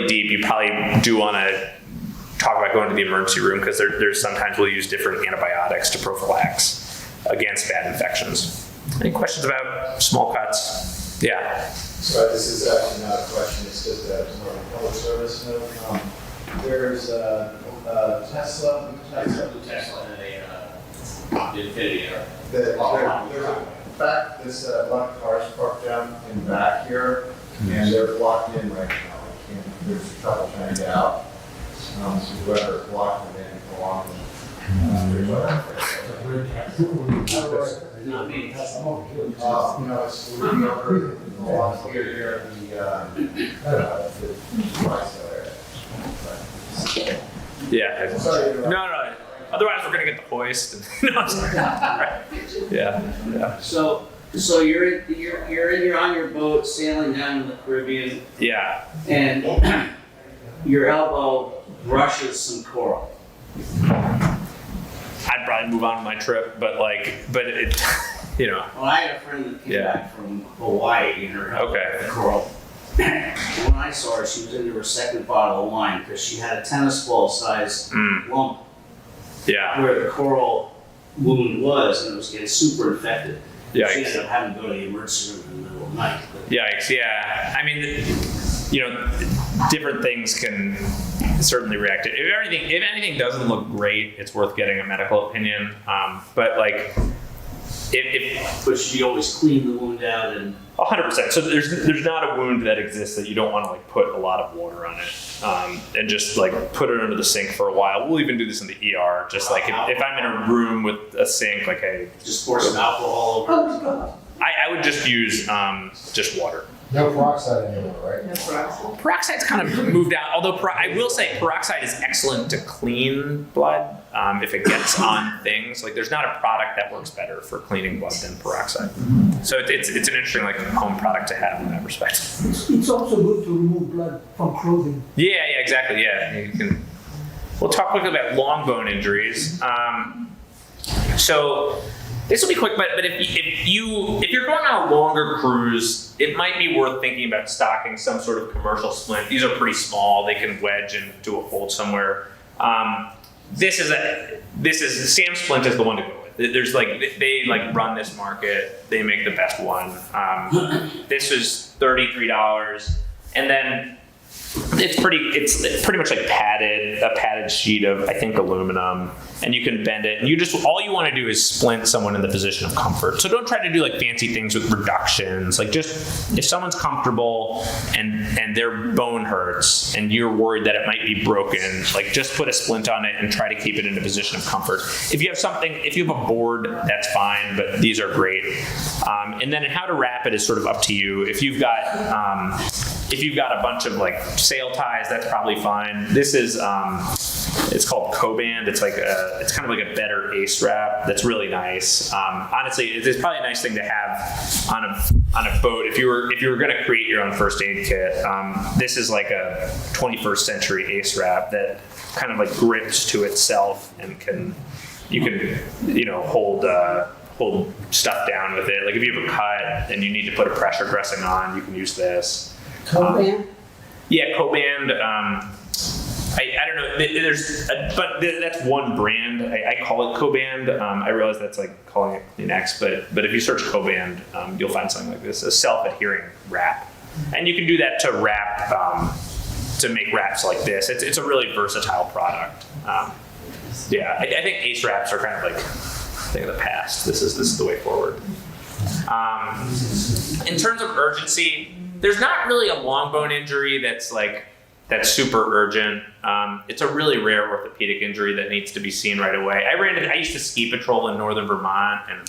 deep, you probably do want to talk about going to the emergency room, because there's sometimes we'll use different antibiotics to prophylax against bad infections. Any questions about small cuts? Yeah. So this is actually not a question, it's just more of a public service note. There's Tesla and Infinity. there's a fact, this a lot of cars parked down in back here, and they're blocked in right now. There's trouble trying to get out. So whoever blocked them in for long. Not me. It's looking over along here, the price area. Yeah. Sorry to interrupt. No. Otherwise, we're gonna get the hoist. No, I'm sorry. Right. Yeah. So you're on your boat sailing down in the Caribbean, Yeah. and your elbow brushes some coral. I'd probably move on with my trip, but it, Well, I had a friend that came back from Hawaii, and her elbow Okay. had coral. When I saw her, she was into her second bottle of wine because she had a tennis ball size lump Yeah. where the coral wound was, and it was getting super infected. Yikes. She ended up having to go to the emergency room in the middle of the night. Yikes. Yeah. I mean, different things can certainly react. If anything doesn't look great, it's worth getting a medical opinion. But if But she always clean the wound out and 100%. So there's not a wound that exists that you don't want to put a lot of water on it, and just put it under the sink for a while. We'll even do this in the ER. Just if I'm in a room with a sink, hey, just pour some alcohol over. I would just use just water. No peroxide anymore, right? Peroxide's kind of moved out, although I will say peroxide is excellent to clean blood if it gets on things. There's not a product that works better for cleaning blood than peroxide. So it's an interesting home product to have in that respect. It's also good to remove blood from clothing. Yeah, exactly. Yeah, you can. We'll talk quickly about long bone injuries. So this will be quick, but if you're going on a longer cruise, it might be worth thinking about stocking some sort of commercial splint. These are pretty small; they can wedge into a fold somewhere. Sam Splint is the one to go with. There's they run this market. They make the best one. This is $33, and then it's pretty much a padded sheet of, I think, aluminum, and you can bend it, and all you want to do is splint someone in the position of comfort. So don't try to do fancy things with reductions. Just if someone's comfortable and their bone hurts and you're worried that it might be broken, just put a splint on it and try to keep it in a position of comfort. If you have a board, that's fine, but these are great. And then how to wrap it is sort of up to you. If you've got a bunch of sail ties, that's probably fine. This is it's called Coband. It's it's kind of like a better ace wrap. That's really nice. Honestly, it's probably a nice thing to have on a boat if you were going to create your own first aid kit. This is a 21st century ace wrap that kind of grips to itself and you can hold stuff down with it. If you have a cut and you need to put a pressure dressing on, you can use this. Coband? Yeah, Coband. I don't know. But that's one brand. I call it Coband. I realize that's calling it Kleenex, but if you search Coband, you'll find something like this: a self-adhering wrap, and you can do that to wrap to make wraps like this. It's a really versatile product. I think ace wraps are kind of a thing of the past. This is the way forward. In terms of urgency, there's not really a long bone injury that's that's super urgent. It's a really rare orthopedic injury that needs to be seen right away. I used to ski patrol in northern Vermont, and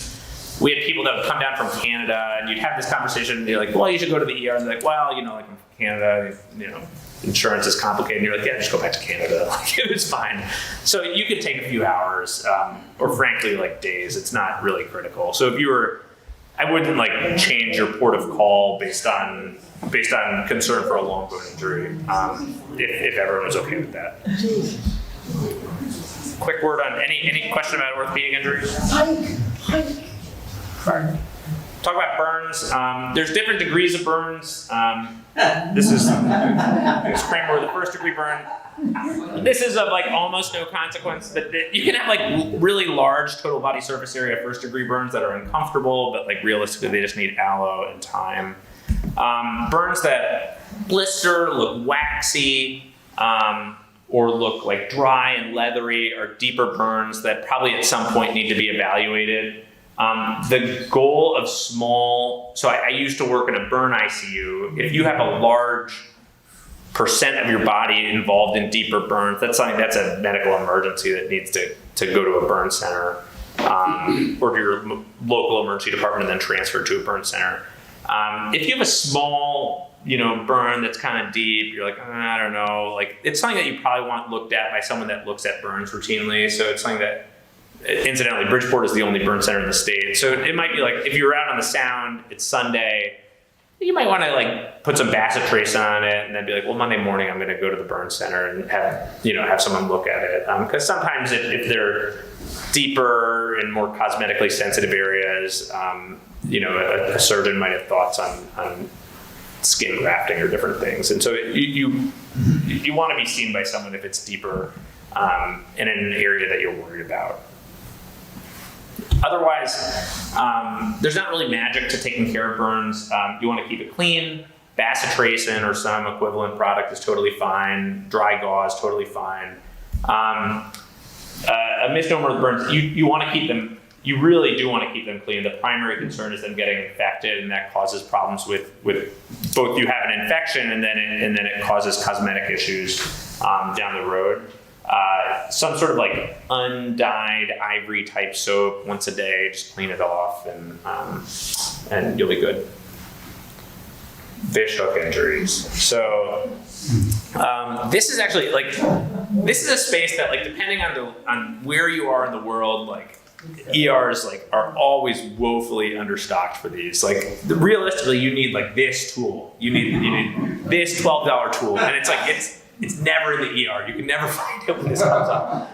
we had people that would come down from Canada, and you'd have this conversation, and you're like, well, you should go to the ER. And they're like, well, you know, like I'm from Canada, you know, insurance is complicated. And you're like, yeah, just go back to Canada. Like, it was fine. So you could take a few hours, or frankly, like days. It's not really critical. So if you were, I wouldn't like change your port of call based on concern for a long bone injury, if everyone was okay with that. Quick word on any question about orthopedic injuries? Talk about burns. There's different degrees of burns. This is Kramer with a first degree burn. This is of like almost no consequence, but you can have like really large total body surface area first degree burns that are uncomfortable, but like realistically they just need aloe and time. Burns that blister, look waxy, or look like dry and leathery are deeper burns that probably at some point need to be evaluated. The goal of small, so I used to work in a burn ICU. If you have a large percent of your body involved in deeper burns, that's a medical emergency that needs to go to a burn center, or to your local emergency department and then transferred to a burn center. If you have a small, burn that's kind of deep, you're like, I don't know, like it's something that you probably want looked at by someone that looks at burns routinely. So it's something that, incidentally, Bridgeport is the only burn center in the state. So it might be like, if you're out on the Sound, it's Sunday, you might want to like put some Bassett trace on it and then be like, well, Monday morning I'm going to go to the burn center and have someone look at it. Because sometimes if they're deeper and more cosmetically sensitive areas, a surgeon might have thoughts on skin grafting or different things. And so you want to be seen by someone if it's deeper and in an area that you're worried about. Otherwise, there's not really magic to taking care of burns. You want to keep it clean. Bacitracin or some equivalent product is totally fine. Dry gauze, totally fine. A misnomer with burns, you want to keep them, you really do want to keep them clean. The primary concern is them getting infected, and that causes problems with both you have an infection and then it causes cosmetic issues down the road. Some sort of like undyed ivory type soap once a day, just clean it off and you'll be good. Fish hook injuries. So this is actually this is a space that depending on where you are in the world, ERs are always woefully understocked for these. Realistically, you need this tool. You need this $12 tool, and it's never in the ER. You can never find it when this comes up.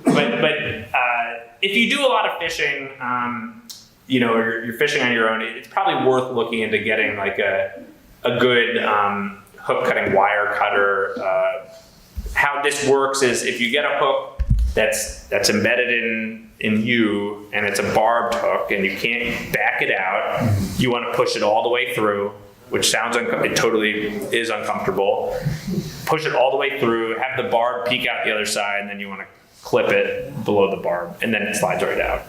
But if you do a lot of fishing, or you're fishing on your own, it's probably worth looking into getting a good hook cutting wire cutter. How this works is if you get a hook that's embedded in you and it's a barbed hook and you can't back it out, you want to push it all the way through, which sounds it totally is uncomfortable. Push it all the way through, have the barb peek out the other side, and then you want to clip it below the barb, and then it slides right out.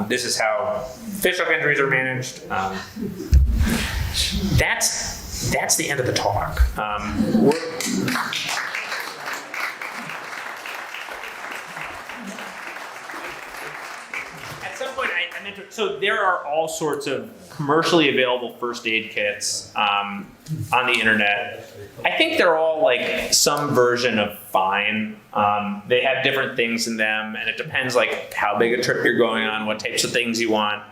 This is how fish hook injuries are managed. That's the end of the talk. At some point, I mentioned, so there are all sorts of commercially available first aid kits on the internet. I think they're all some version of fine. They have different things in them, and it depends how big a trip you're going on, what types of things you want.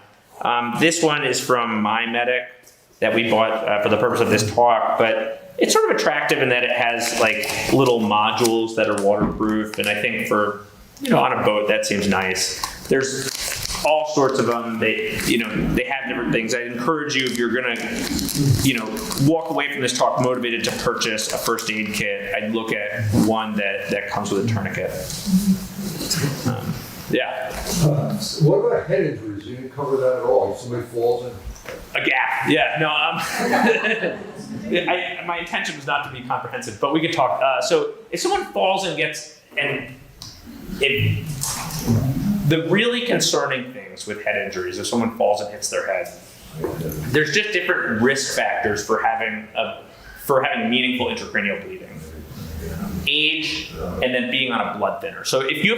This one is from MyMedic that we bought for the purpose of this talk, but it's sort of attractive in that it has little modules that are waterproof, and I think for on a boat that seems nice. There's all sorts of them. They have different things. I encourage you, if you're gonna walk away from this talk motivated to purchase a first aid kit, I'd look at one that comes with a tourniquet. What about head injuries? You didn't cover that at all. If somebody falls in a gap. Yeah, no. My intention was not to be comprehensive, but we could talk. So if someone falls and the really concerning things with head injuries, if someone falls and hits their head, there's just different risk factors for having a for having meaningful intracranial bleeding. Age, and then being on a blood thinner. So if you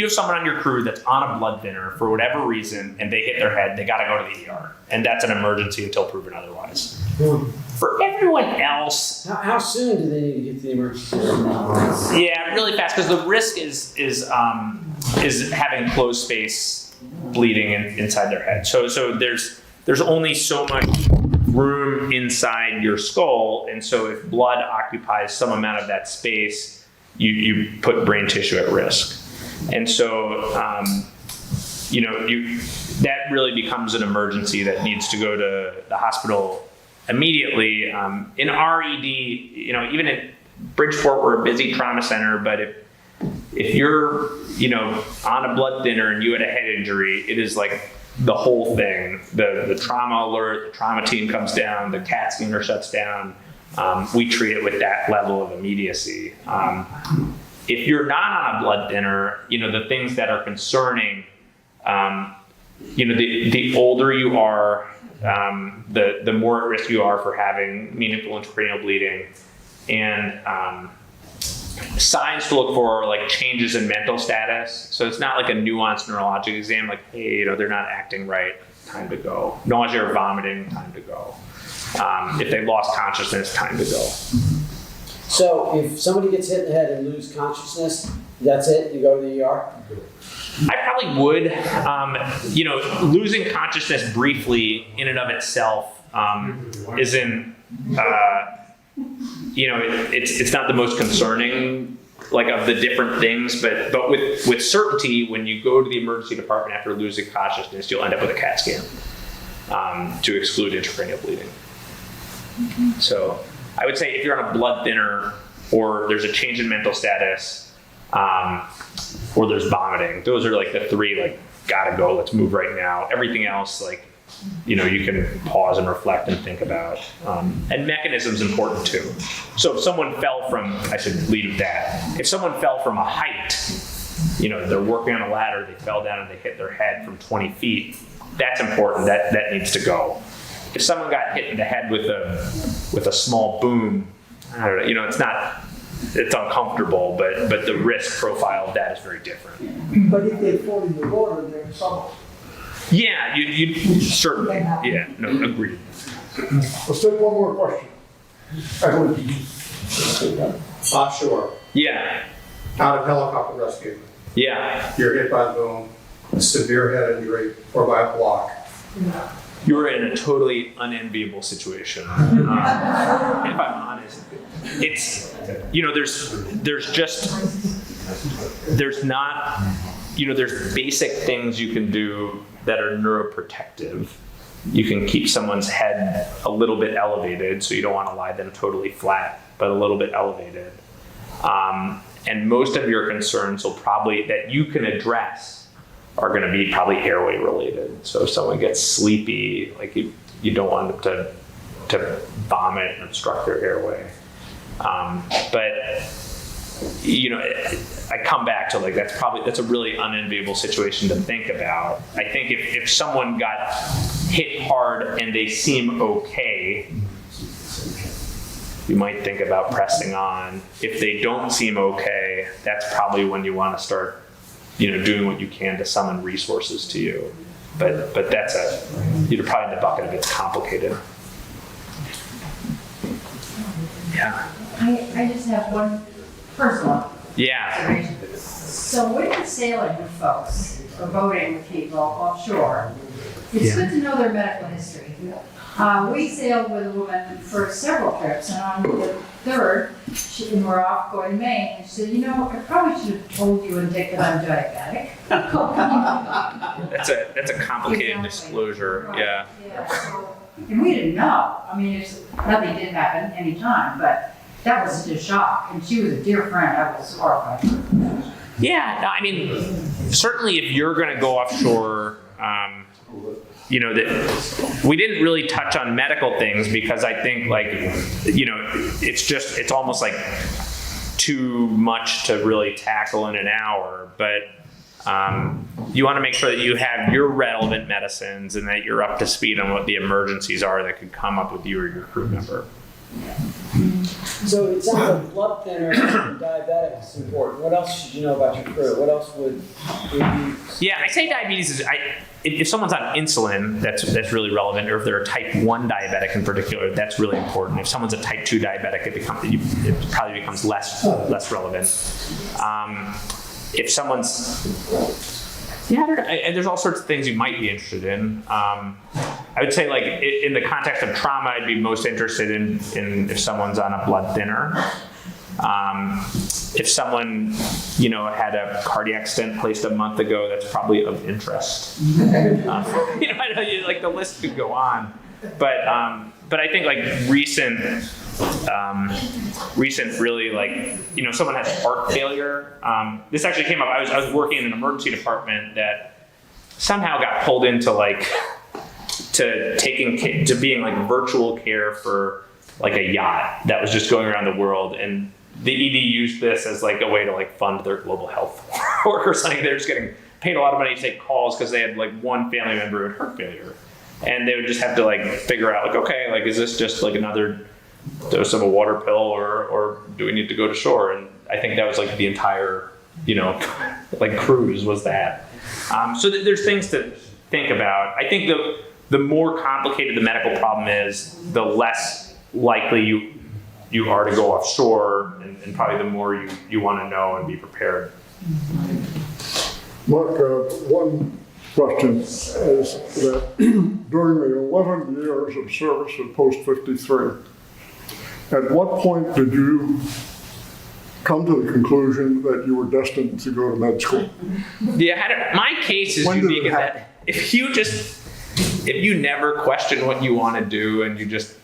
have someone on your crew that's on a blood thinner for whatever reason and they hit their head, they got to go to the ER, and that's an emergency until proven otherwise. For everyone else, How soon do they need to get to the emergency room? yeah, really fast, because the risk is having closed space bleeding inside their head. So there's only so much room inside your skull, and so if blood occupies some amount of that space, you put brain tissue at risk. And so that really becomes an emergency that needs to go to the hospital immediately. In RED, even in Bridgeport, we're a busy trauma center, but if you're on a blood thinner and you had a head injury, it is like the whole thing. The trauma alert, the trauma team comes down, the CAT scanner shuts down. We treat it with that level of immediacy. If you're not on a blood thinner, the things that are concerning, the older you are, the more at risk you are for having meaningful intracranial bleeding, and signs to look for, like changes in mental status. So it's not like a nuanced neurologic exam, like, hey, they're not acting right, time to go. Nausea or vomiting, time to go. If they lost consciousness, time to go. So if somebody gets hit in the head and lose consciousness, that's it? You go to the ER? I probably would. Losing consciousness briefly in and of itself isn't, it's not the most concerning, like, of the different things, but with certainty, when you go to the emergency department after losing consciousness, you'll end up with a CAT scan to exclude intracranial bleeding. So I would say if you're on a blood thinner, or there's a change in mental status, or there's vomiting, those are like the three, like, gotta go, let's move right now. Everything else, like, you can pause and reflect and think about. And mechanism's important too. So if someone fell from, I should lead with that. If someone fell from a height, they're working on a ladder, they fell down and they hit their head from 20 feet, that's important, that needs to go. If someone got hit in the head with a small boom, I don't know, it's uncomfortable, but the risk profile of that is very different. But if they fall in the water, they're in trouble. Yeah, you certainly. Yeah, no, agreed. Let's take one more question. Offshore, Yeah, out of helicopter rescue, yeah. you're hit by the boom, severe head injury, or by a block. You were in a totally unenviable situation. If I'm honest, it's, there's basic things you can do that are neuroprotective. You can keep someone's head a little bit elevated, so you don't want to lie them totally flat, but a little bit elevated. And most of your concerns that you can address are going to be probably airway related. So if someone gets sleepy, like you don't want them to vomit and obstruct their airway. But I come back to, like, that's a really unenviable situation to think about. I think if someone got hit hard and they seem okay, you might think about pressing on. If they don't seem okay, that's probably when you want to start doing what you can to summon resources to you. But that's you're probably in the bucket of it's complicated. Yeah. I just have one personal Yeah. observation. So when you're sailing with folks or boating with people offshore, it's good to know their medical history. We sailed with a woman for several trips, and on the third, and we're off going to Maine, and she said, I probably should have told you and Dick that I'm diabetic. That's a complicated disclosure. Right. Yeah. Yeah. So, and we didn't know. I mean, nothing did happen any time, but that was just a shock. And she was a dear friend. I was horrified. Yeah. No, I mean, certainly if you're going to go offshore, we didn't really touch on medical things because I think, like, it's almost like too much to really tackle in an hour. But you want to make sure that you have your relevant medicines and that you're up to speed on what the emergencies are that could come up with you or your crew member. So it sounds like blood thinners and diabetics is important. What else should you know about your crew? What else would you? Yeah, I say diabetes is, if someone's on insulin, that's really relevant, or if they're a type 1 diabetic in particular, that's really important. If someone's a type 2 diabetic, it probably becomes less relevant. If someone's, yeah, I don't know, there's all sorts of things you might be interested in. I would say, like, in the context of trauma, I'd be most interested in if someone's on a blood thinner. If someone, had a cardiac stent placed a month ago, that's probably of interest. I know, like, the list could go on, but I think, like, recent really, like, someone has heart failure. This actually came up. I was working in an emergency department that somehow got pulled into, like, to being, like, virtual care for, like, a yacht that was just going around the world, and the ED used this as, like, a way to, like, fund their global health work or something. They're just getting paid a lot of money to take calls because they had, like, one family member with heart failure, and they would just have to, like, figure out, like, okay, like, is this just, like, another dose of a water pill, or do we need to go to shore? And I think that was, like, the entire, like, cruise was that. So there's things to think about. I think the more complicated the medical problem is, the less likely you are to go offshore, and probably the more you want to know and be prepared. Mark, one question is that during the 11 years of service at Post 53, at what point did you come to the conclusion that you were destined to go to med school? Yeah, my case is unique in that if you never question what you want to do and you just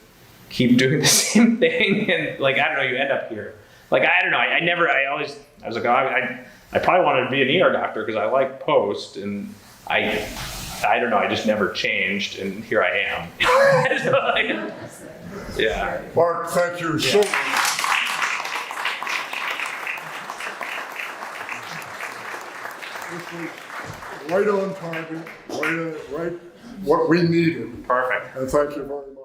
keep doing the same thing, and, like, I don't know, you end up here. Like, I don't know, I was like, I probably wanted to be an ER doctor because I like post, and I don't know, I just never changed, and here I am. So, like, yeah. Mark, thank you so much. This was right on target, right what we needed. Perfect. And thank you very much.